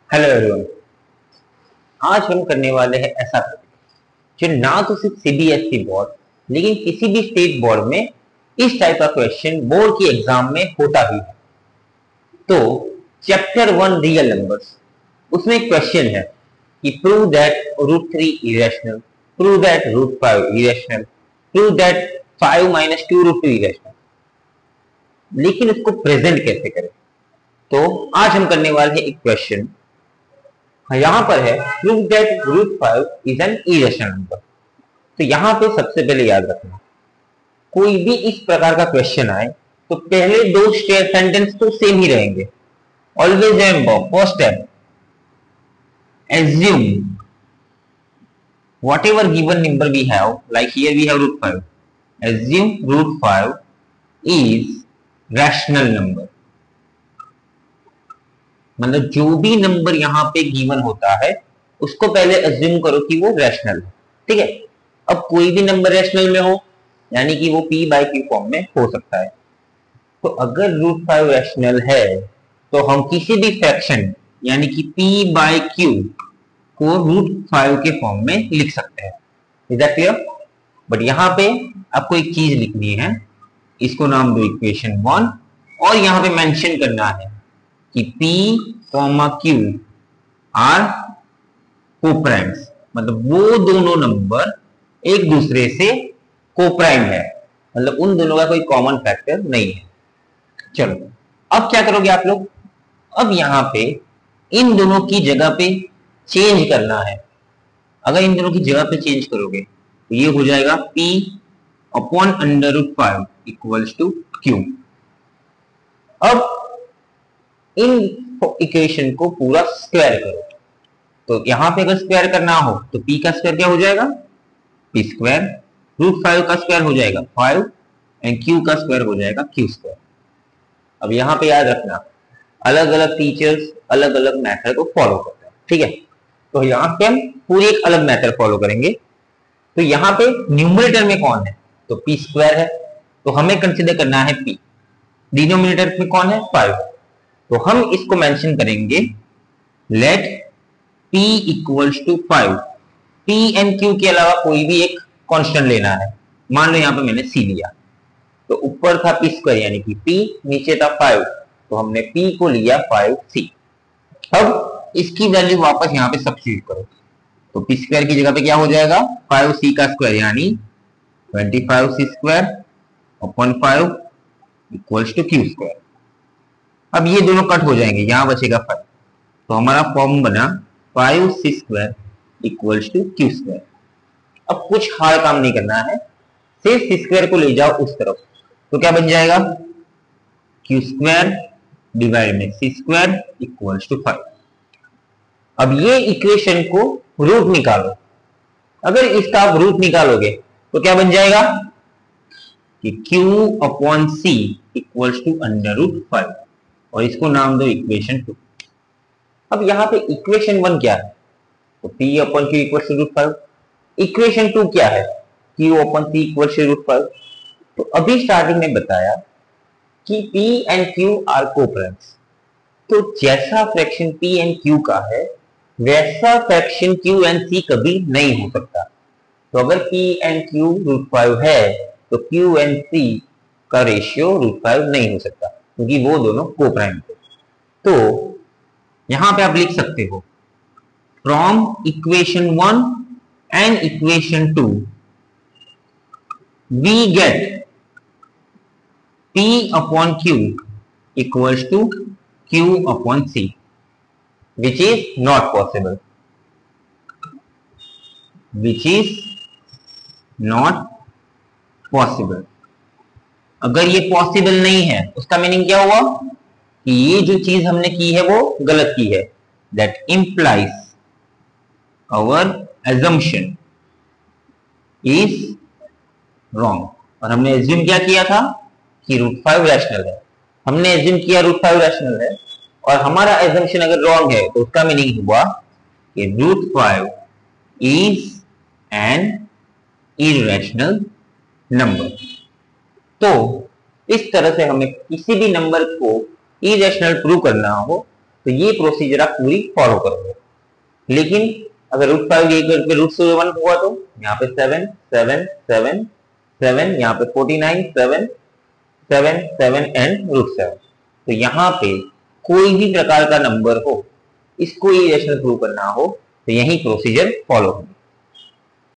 Hello everyone. आज हम करने वाले हैं ऐसा टॉपिक जो ना तो सिर्फ सीबीएसई बोर्ड लेकिन किसी भी स्टेट बोर्ड में इस टाइप का क्वेश्चन बोर्ड की एग्जाम में होता ही है। तो चैप्टर 1 रियल नंबर्स, उसमें एक क्वेश्चन है कि prove that root 3 irrational, prove that root 5 irrational, prove that 5 minus 2 root 2 irrational, लेकिन उसको प्रेजेंट कैसे करें। तो आज हम करने वाले हैं एक क्वेश्चन, यहां पर है prove that root 5 is an irrational number. तो यहां पे सबसे पहले याद रखना, कोई भी इस प्रकार का क्वेश्चन आए तो पहले दो सेंटेंस तो सेम ही रहेंगे। Always remember first step, assume whatever given number we have, like here we have root 5, assume root 5 is rational number। मतलब जो भी नंबर यहां पे गिवन होता है उसको पहले अज्यूम करो कि वो रैशनल है। ठीक है, अब कोई भी नंबर रैशनल में हो यानी कि वो p बाय q फॉर्म में हो सकता है। तो अगर रूट 5 रैशनल है तो हम किसी भी फ्रैक्शन यानी कि p बाय q को रूट 5 के फॉर्म में लिख सकते हैं। Is that clear? बट यहां पे आपको एक चीज लिखनी है, इसको नाम दो इक्वेशन 1 और यहां पे मेंशन करना है कि p q आर कोप्राइम्स, मतलब वो दोनों नंबर एक दूसरे से कोप्राइम है, मतलब उन दोनों का कोई कॉमन फैक्टर नहीं है। चलो अब क्या करोगे आप लोग, अब यहां पे इन दोनों की जगह पे चेंज करना है। अगर इन दोनों की जगह पे चेंज करोगे तो ये हो जाएगा p upon under root 5 equals to q। अब इन इक्वेशन को पूरा स्क्वायर करो। तो यहां पे अगर स्क्वायर करना हो तो p का स्क्वायर क्या हो जाएगा, p स्क्वायर, रूट 5 का स्क्वायर हो जाएगा 5 एंड q का स्क्वायर हो जाएगा q स्क्वायर। अब यहां पे याद रखना, अलग अलग टीचर्स अलग अलग मेथड को फॉलो करते हैं। ठीक है, तो यहां पे हम पूरी एक अलग मेथड फॉलो करेंगे। तो यहां पे न्यूमरेटर में कौन है, तो p स्क्वायर है, तो हमें कंसीडर करना है p। डिनोमिनेटर में कौन है, 5, तो हम इसको मेंशन करेंगे let p equals to 5। p and q के अलावा कोई भी एक कांस्टेंट लेना है। मान लो यहां पे मैंने c लिया, तो ऊपर था p स्क्वायर यानी कि p, नीचे था 5, तो हमने p को लिया 5c। अब इसकी वैल्यू वापस यहां पे सब्स्टिट्यूट करो, तो p स्क्वायर की जगह पे क्या हो जाएगा, 5c का स्क्वायर यानी 25c square upon 5 equals to q square. अब ये दोनों कट हो जाएंगे, यहां बचेगा 5, तो हमारा फॉर्म बना 5c square equals to q square. अब कुछ हार्ड काम नहीं करना है, सिर्फ सी स्क्वायर को ले जाओ उस तरफ, तो क्या बन जाएगा, q स्क्वायर डिवाइड में c स्क्वायर इक्वल्स टू 5। अब ये इक्वेशन को रूट निकालो, अगर इसका आप रूट निकालोगे तो क्या बन जाएगा कि q upon c equals to under root 5 और इसको नाम दो इक्वेशन 2। अब यहां पे इक्वेशन 1 क्या है, तो p upon q equals to root 5। Equation 2 क्या है, q upon c equals to root 5। तो अभी स्टार्टिंग में बताया कि p and q are coprimes, तो जैसा फ्रैक्शन p एंड q का है वैसा फ्रैक्शन q एंड c कभी नहीं हो सकता। तो अगर p एंड q रूट 5 है तो q एंड c का रेशियो रूट 5 नहीं हो सकता, क्योंकि वो दोनों कोप्राइम थे। तो यहां पे आप लिख सकते हो from equation 1 and equation 2 we get p upon q equals to q upon c, which is not possible, which is not possible। अगर ये पॉसिबल नहीं है उसका मीनिंग क्या हुआ कि ये जो चीज हमने की है वो गलत की है। That implies our assumption is wrong. और हमने एज्यूम क्या किया था कि रूट 5 रैशनल है, हमने एज्यूम किया रूट 5 रैशनल है और हमारा एजम्पशन अगर रॉन्ग है तो उसका मीनिंग हुआ कि root 5 is an irrational number. तो इस तरह से हमें किसी भी नंबर को इरेशनल प्रूव करना हो तो ये प्रोसीजर आप पूरी फॉलो करोगे। लेकिन अगर रूट 5 करके रूट 7 हुआ तो यहाँ पे 7 7 7 7, यहाँ पे 49 7 7 7 एंड रूट 7। तो यहाँ पे कोई भी प्रकार का नंबर हो, इसको इरेशनल प्रूव करना हो तो यही प्रोसीजर फॉलो होगी।